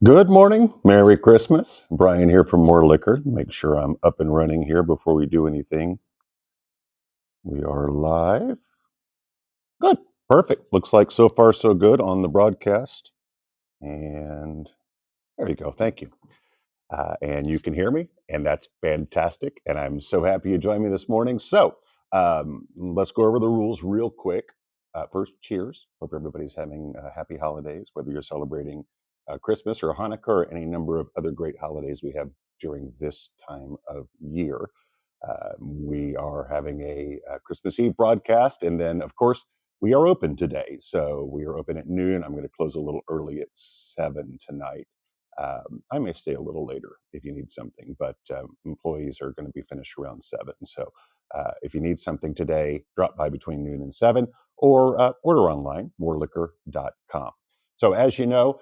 Good morning. Merry Christmas. Brian here from More Liquor. Make sure I'm up and running here before we do anything. We are live. Good. Perfect. Looks like so far so good on the broadcast. And there you go. Thank you. And you can hear me, and that's fantastic. And I'm so happy you joined me this morning. So let's go over the rules real quick. First, cheers. Hope everybody's having happy holidays, whether you're celebrating Christmas or Hanukkah or any number of other great holidays we have during this time of year. We are having a Christmas Eve broadcast, and then, of course, we are open today. So we are open at noon. I'm going to close a little early at 7 tonight. I may stay a little later if you need something, but employees are going to be finished around 7. So if you need something today, drop by between noon and 7 or order online, moreliquor.com. So as you know,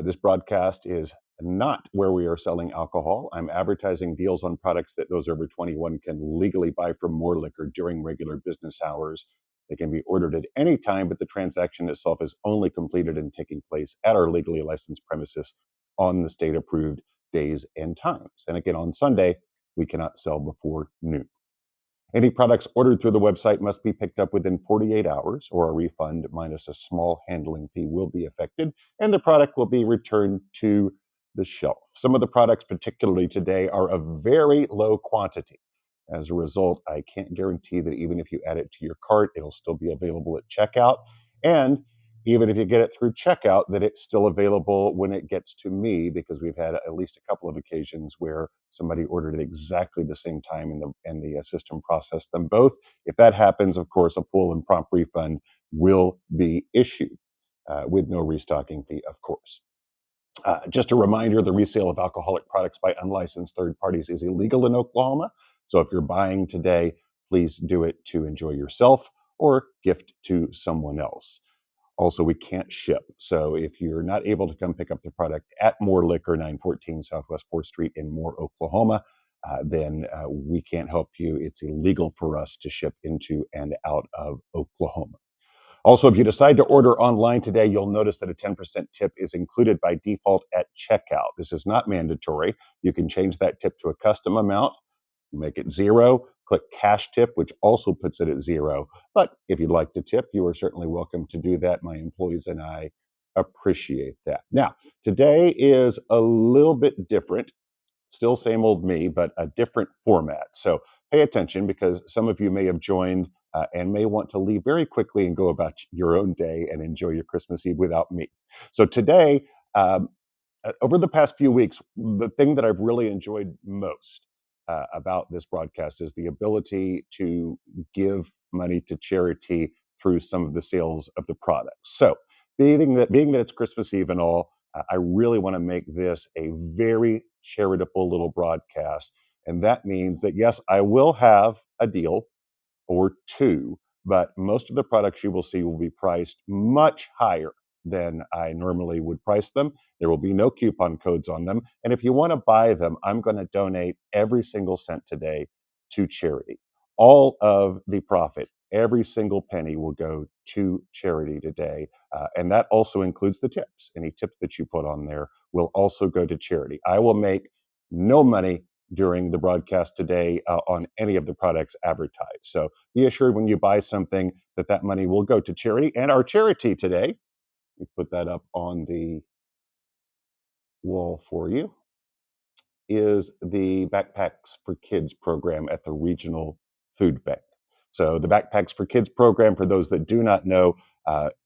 this broadcast is not where we are selling alcohol. I'm advertising deals on products that those over 21 can legally buy from More Liquor during regular business hours. They can be ordered at any time, but the transaction itself is only completed and taking place at our legally licensed premises on the state approved days and times. And again, on Sunday, we cannot sell before noon. Any products ordered through the website must be picked up within 48 hours, or a refund minus a small handling fee will be affected, and the product will be returned to the shelf. Some of the products, particularly today, are of very low quantity. As a result, I can't guarantee that even if you add it to your cart, it'll still be available at checkout. And even if you get it through checkout, that it's still available when it gets to me, because we've had at least a couple of occasions where somebody ordered at exactly the same time and the system processed them both. If that happens, of course, a full and prompt refund will be issued with no restocking fee, of course. Just a reminder, the resale of alcoholic products by unlicensed third parties is illegal in Oklahoma. So if you're buying today, please do it to enjoy yourself or gift to someone else. Also, we can't ship. So if you're not able to come pick up the product at More Liquor, 914 Southwest 4th Street in Moore, Oklahoma, then we can't help you. It's illegal for us to ship into and out of Oklahoma. Also, if you decide to order online today, you'll notice that a 10% tip is included by default at checkout. This is not mandatory. You can change that tip to a custom amount, make it zero, click cash tip, which also puts it at zero. But if you'd like to tip, you are certainly welcome to do that. My employees and I appreciate that. Now, today is a little bit different. Still same old me, but a different format. So pay attention, because some of you may have joined and may want to leave very quickly and go about your own day and enjoy your Christmas Eve without me. So today, over the past few weeks, the thing that I've really enjoyed most about this broadcast is the ability to give money to charity through some of the sales of the products. So, being that it's Christmas Eve and all, I really want to make this a very charitable little broadcast, and that means that yes, I will have a deal or two, but most of the products you will see will be priced much higher than I normally would price them. There will be no coupon codes on them. And if you want to buy them, I'm going to donate every single cent today to charity. All of the profit, every single penny will go to charity today. And that also includes the tips. Any tips that you put on there will also go to charity. I will make no money during the broadcast today on any of the products advertised. So be assured when you buy something that that money will go to charity. And our charity today, we put that up on the wall for you, is the Backpacks for Kids program at the Regional Food Bank. So the Backpacks for Kids program, for those that do not know,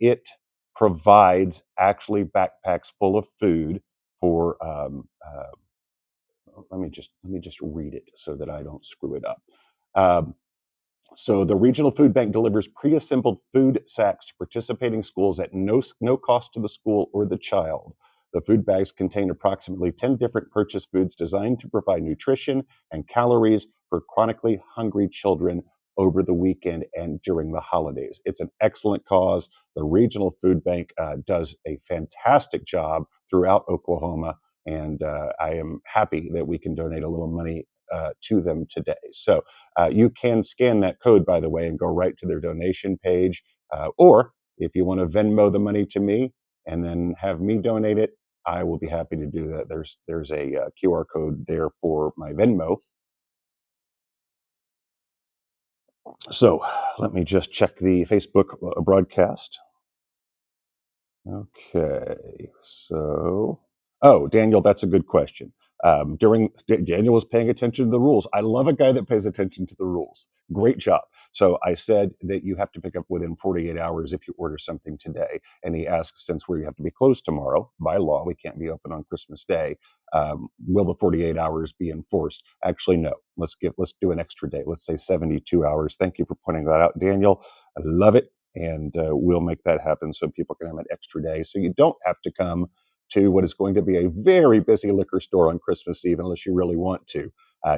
it provides actually backpacks full of food for let me just read it so that I don't screw it up. Um, so the regional food bank delivers pre-assembled food sacks to participating schools at no cost to the school or the child. The food bags contain approximately 10 different purchased foods designed to provide nutrition and calories for chronically hungry children over the weekend and during the holidays. It's an excellent cause. The regional food bank does a fantastic job throughout Oklahoma, and I am happy that we can donate a little money to them today. So you can scan that code, by the way, and go right to their donation page. Or if you want to Venmo the money to me and then have me donate it, I will be happy to do that. There's a QR code there for my Venmo. So let me just check the Facebook broadcast. Okay, so Daniel, that's a good question. Daniel was paying attention to the rules. I love a guy that pays attention to the rules. Great job. So I said that you have to pick up within 48 hours if you order something today. And he asked, since we have to be closed tomorrow by law, we can't be open on Christmas Day. Will the 48 hours be enforced? Actually, no. Let's do an extra day. Let's say 72 hours. Thank you for pointing that out, Daniel. I love it, and we'll make that happen so people can have an extra day. So you don't have to come to what is going to be a very busy liquor store on Christmas Eve unless you really want to.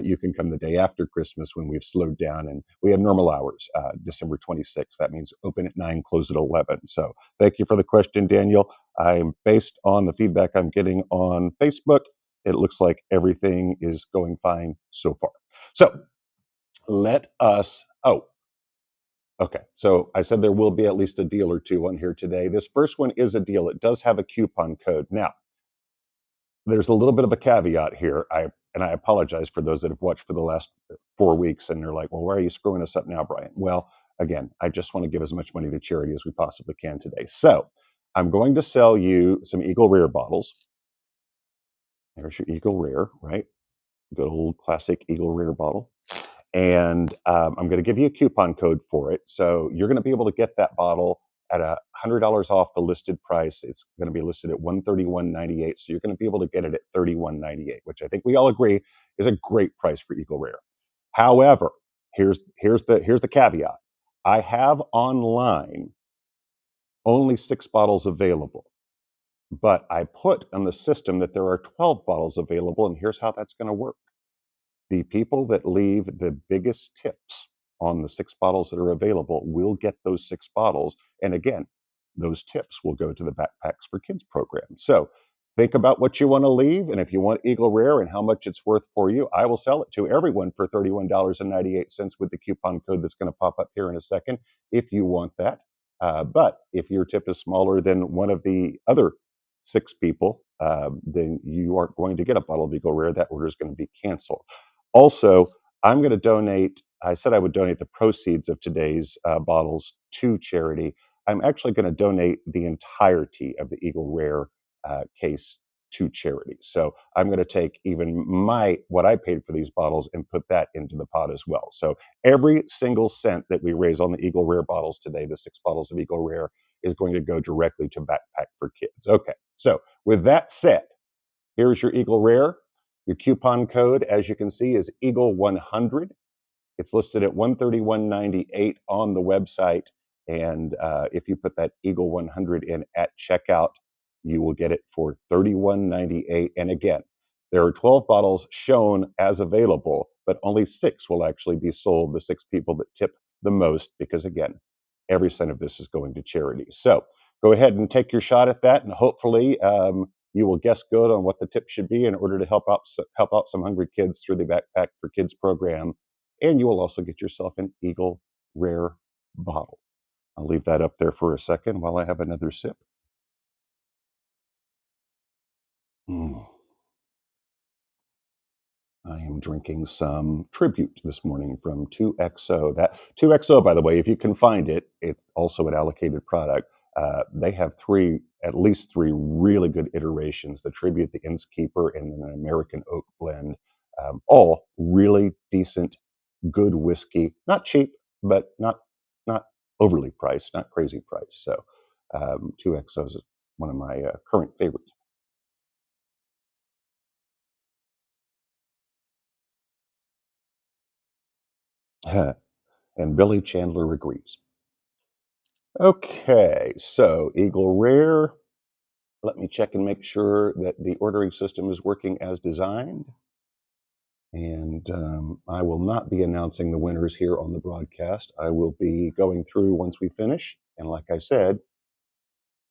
You can come the day after Christmas when we've slowed down and we have normal hours, December 26th. That means open at 9, close at 11. So thank you for the question, Daniel. I'm based on the feedback I'm getting on Facebook. It looks like everything is going fine so far. So let us, okay, so I said there will be at least a deal or two on here today. This first one is a deal. It does have a coupon code. Now, there's a little bit of a caveat here. I apologize for those that have watched for the last 4 weeks and they're like, well, why are you screwing us up now, Brian? Well, again, I just want to give as much money to charity as we possibly can today. So I'm going to sell you some Eagle Rare bottles. There's your Eagle Rare, right? Good old classic Eagle Rare bottle. And I'm going to give you a coupon code for it. So you're going to be able to get that bottle at $100 off the listed price. It's going to be listed at $131.98. So you're going to be able to get it at $31.98, which I think we all agree is a great price for Eagle Rare. However, here's the caveat. I have online only 6 bottles available, but I put on the system that there are 12 bottles available, and here's how that's going to work. The people that leave the biggest tips on the 6 bottles that are available will get those 6 bottles. And again, those tips will go to the Backpacks for Kids program. So think about what you want to leave. And if you want Eagle Rare and how much it's worth for you, I will sell it to everyone for $31.98 with the coupon code that's going to pop up here in a second if you want that. But if your tip is smaller than one of the other 6 people, then you aren't going to get a bottle of Eagle Rare. That order is going to be canceled. Also, I'm going to donate, I said I would donate the proceeds of today's bottles to charity. I'm actually going to donate the entirety of the Eagle Rare case to charity. So I'm going to take even what I paid for these bottles and put that into the pot as well. So every single cent that we raise on the Eagle Rare bottles today, the 6 bottles of Eagle Rare, is going to go directly to Backpack for Kids. Okay, so with that said, here's your Eagle Rare. Your coupon code, as you can see, is Eagle100. It's listed at $131.98 on the website. And if you put that Eagle100 in at checkout, you will get it for $31.98. And again, there are 12 bottles shown as available, but only 6 will actually be sold, the 6 people that tip the most, because again, every cent of this is going to charity. So go ahead and take your shot at that, and hopefully you will guess good on what the tip should be in order to help out some hungry kids through the Backpack for Kids program. And you will also get yourself an Eagle Rare bottle. I'll leave that up there for a second while I have another sip. I am drinking some Tribute this morning from 2XO. That 2XO, by the way, if you can find it, it's also an allocated product. They have at least three really good iterations: the Tribute, the Innskeeper, and then an American Oak blend. All really decent, good whiskey. Not cheap, but not overly priced, not crazy priced. So 2XO is one of my current favorites. And Billy Chandler agrees. Okay, so Eagle Rare. Let me check and make sure that the ordering system is working as designed. And I will not be announcing the winners here on the broadcast. I will be going through once we finish. And like I said,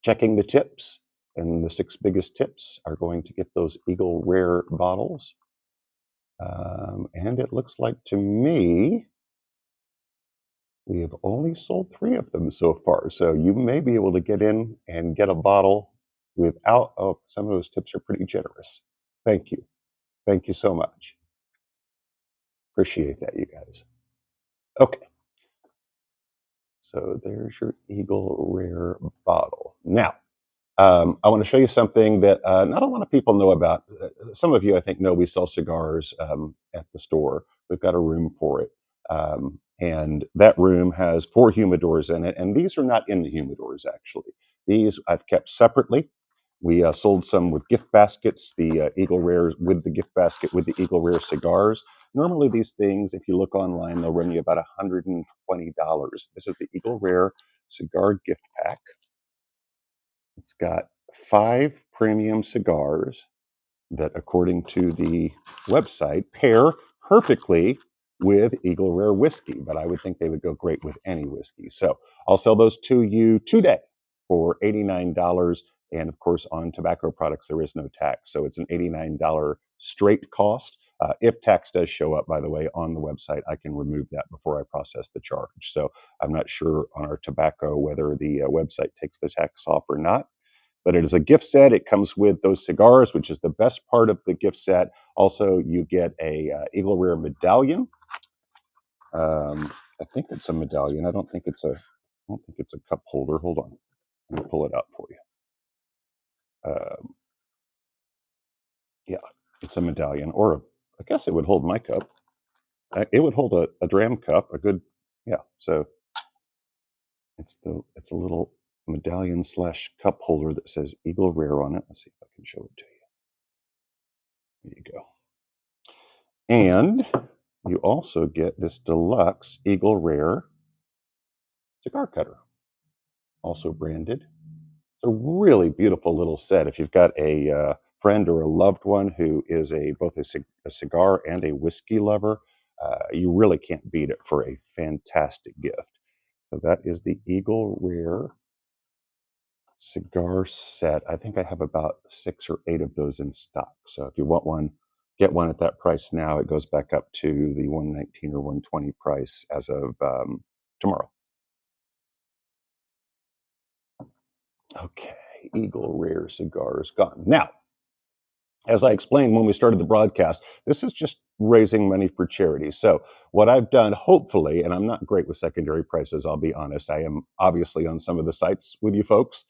checking the tips. And the 6 biggest tips are going to get those Eagle Rare bottles. And it looks like to me, we have only sold 3 of them so far. So you may be able to get in and get a bottle without, oh, some of those tips are pretty generous. Thank you. Thank you so much. Appreciate that, you guys. Okay. So there's your Eagle Rare bottle. Now, I want to show you something that not a lot of people know about. Some of you, I think, know we sell cigars at the store. We've got a room for it. And that room has 4 humidors in it. And these are not in the humidors, actually. These I've kept separately. We sold some with gift baskets, the Eagle Rare with the gift basket with the Eagle Rare cigars. Normally, these things, if you look online, they'll run you about $120. This is the Eagle Rare cigar gift pack. It's got 5 premium cigars that, according to the website, pair perfectly with Eagle Rare whiskey, but I would think they would go great with any whiskey. So I'll sell those to you today for $89. And of course, on tobacco products, there is no tax. So it's an $89 straight cost. If tax does show up, by the way, on the website, I can remove that before I process the charge. So I'm not sure on our tobacco whether the website takes the tax off or not, but it is a gift set. It comes with those cigars, which is the best part of the gift set. Also, you get a Eagle Rare medallion. I think it's a medallion. I don't think it's a cup holder. Hold on, let me pull it out for you. Yeah, it's a medallion, or I guess it would hold my cup. It would hold a dram cup, a good, yeah. So it's a little medallion slash cup holder that says Eagle Rare on it. Let's see if I can show it to you. There you go. And you also get this deluxe Eagle Rare cigar cutter, also branded. It's a really beautiful little set. If you've got a friend or a loved one who is both a cigar and a whiskey lover, you really can't beat it for a fantastic gift. So that is the Eagle Rare cigar set. I think I have about 6 or 8 of those in stock. So if you want one, get one at that price now. It goes back up to the 119 or 120 price as of tomorrow. Okay, Eagle Rare cigars gone. Now, as I explained when we started the broadcast, this is just raising money for charity. So, what I've done, hopefully, and I'm not great with secondary prices, I'll be honest. I am obviously on some of the sites with you folks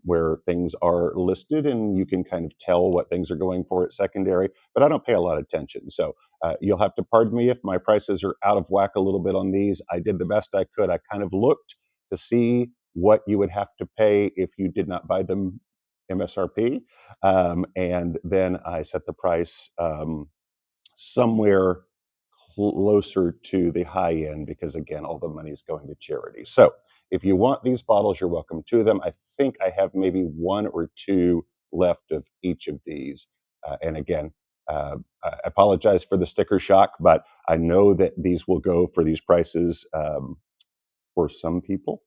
where things are listed, and you can kind of tell what things are going for at secondary. But I don't pay a lot of attention, so you'll have to pardon me if my prices are out of whack a little bit on these. I did the best I could. I kind of looked to see what you would have to pay if you did not buy them MSRP. And then I set the price somewhere closer to the high end because, again, all the money is going to charity. So if you want these bottles, you're welcome to them. I think I have maybe 1 or 2 left of each of these. And again, I apologize for the sticker shock, but I know that these will go for these prices for some people.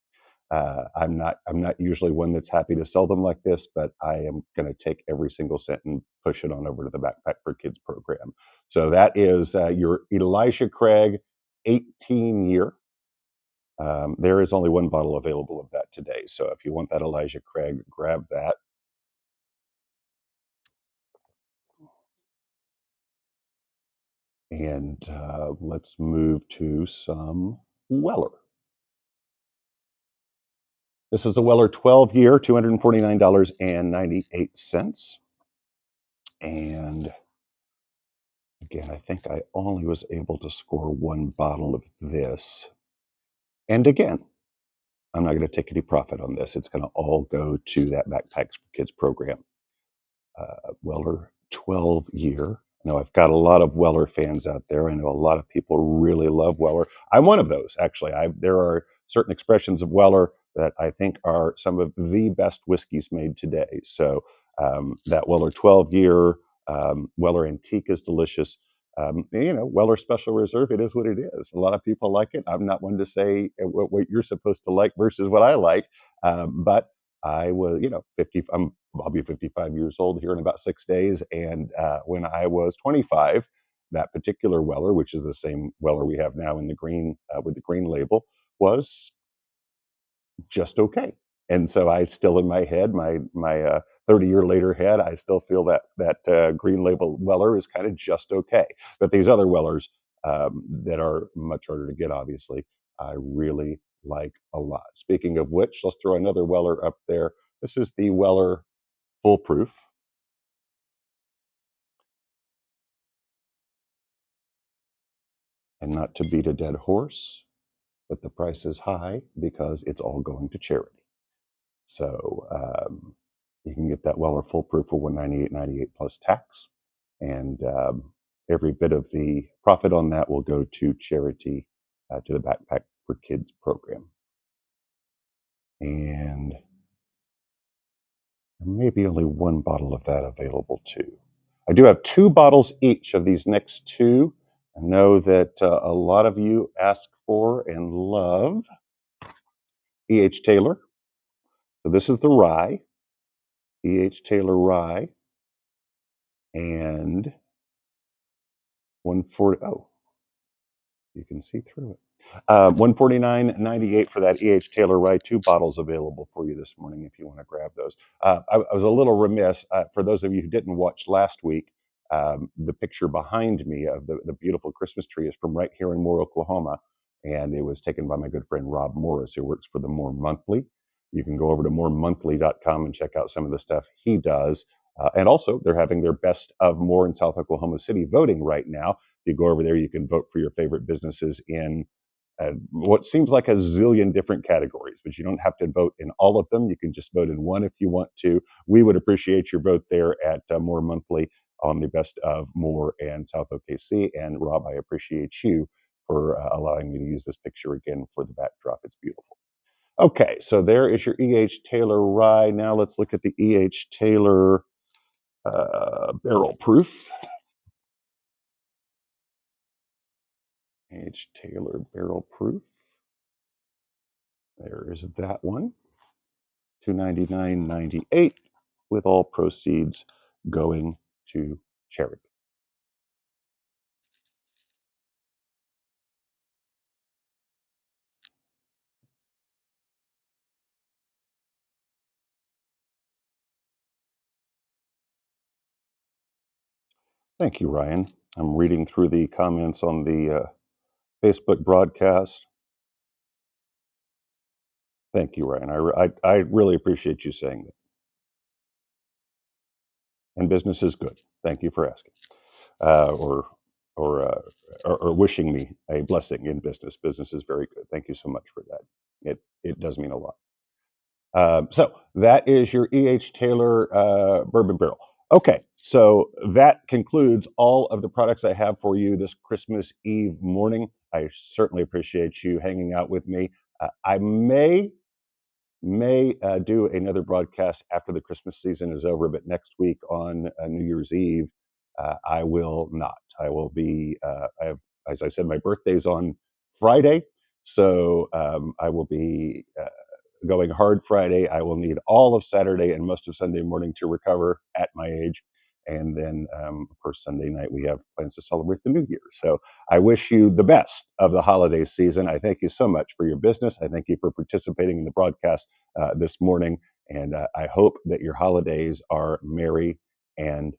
I'm not usually one that's happy to sell them like this, but I am going to take every single cent and push it on over to the Backpack for Kids program. So that is your Elijah Craig 18-year. There is only 1 bottle available of that today. So if you want that Elijah Craig, grab that. And let's move to some Weller. This is a Weller 12-year, $249.98. And again, I think I only was able to score 1 bottle of this. And again, I'm not going to take any profit on this. It's going to all go to that Backpacks for Kids program. Weller 12-year. Now, I've got a lot of Weller fans out there. I know a lot of people really love Weller. I'm one of those, actually. There are certain expressions of Weller that I think are some of the best whiskeys made today. So that Weller 12-year, Weller Antique is delicious. Weller Special Reserve, it is what it is. A lot of people like it. I'm not one to say what you're supposed to like versus what I like, but I was, 50. I'll be 55 years old here in about 6 days. And when I was 25, that particular Weller, which is the same Weller we have now in the green with the green label, was just okay. And so I still in my head, my 30-year later head, I still feel that Green Label Weller is kind of just okay. But these other Wellers that are much harder to get, obviously, I really like a lot. Speaking of which, let's throw another Weller up there. This is the Weller Foolproof. And not to beat a dead horse, but the price is high because it's all going to charity. So you can get that Weller Foolproof for $198.98 plus tax, and every bit of the profit on that will go to charity, to the Backpack for Kids program. And there may be only one bottle of that available too. I do have 2 bottles each of these next 2. I know that a lot of you ask for and love E.H. Taylor. So this is the rye, E.H. Taylor rye, and 140. Oh, you can see through it. 149.98 for that E.H. Taylor rye. 2 bottles available for you this morning if you want to grab those. I was a little remiss for those of you who didn't watch last week. The picture behind me of the beautiful Christmas tree is from right here in Moore, Oklahoma, and it was taken by my good friend Rob Morris, who works for the Moore Monthly. You can go over to mooremonthly.com and check out some of the stuff he does. And also, they're having their Best of Moore in South Oklahoma City voting right now. If you go over there, you can vote for your favorite businesses in what seems like a zillion different categories, but you don't have to vote in all of them. You can just vote in one if you want to. We would appreciate your vote there at Moore Monthly on the Best of Moore and South OKC. And Rob, I appreciate you for allowing me to use this picture again for the backdrop. It's beautiful. Okay, so there is your E.H. Taylor rye. Now let's look at the E.H. Taylor barrel proof. H. Taylor barrel proof. There is that one. $299.98 with all proceeds going to charity. Thank you, Ryan. I'm reading through the comments on the Facebook broadcast. Thank you, Ryan. I really appreciate you saying that. And business is good. Thank you for asking, or or wishing me a blessing in business. Business is very good. Thank you so much for that. It does mean a lot. So that is your E.H. Taylor bourbon barrel. Okay, so that concludes all of the products I have for you this Christmas Eve morning. I certainly appreciate you hanging out with me. I may do another broadcast after the Christmas season is over, but next week on New Year's Eve, I will not. I will be. I have, as I said, my birthday's on Friday, so I will be going hard Friday. I will need all of Saturday and most of Sunday morning to recover at my age. And then, of course, Sunday night, we have plans to celebrate the new year. So I wish you the best of the holiday season. I thank you so much for your business. I thank you for participating in the broadcast this morning. And I hope that your holidays are merry and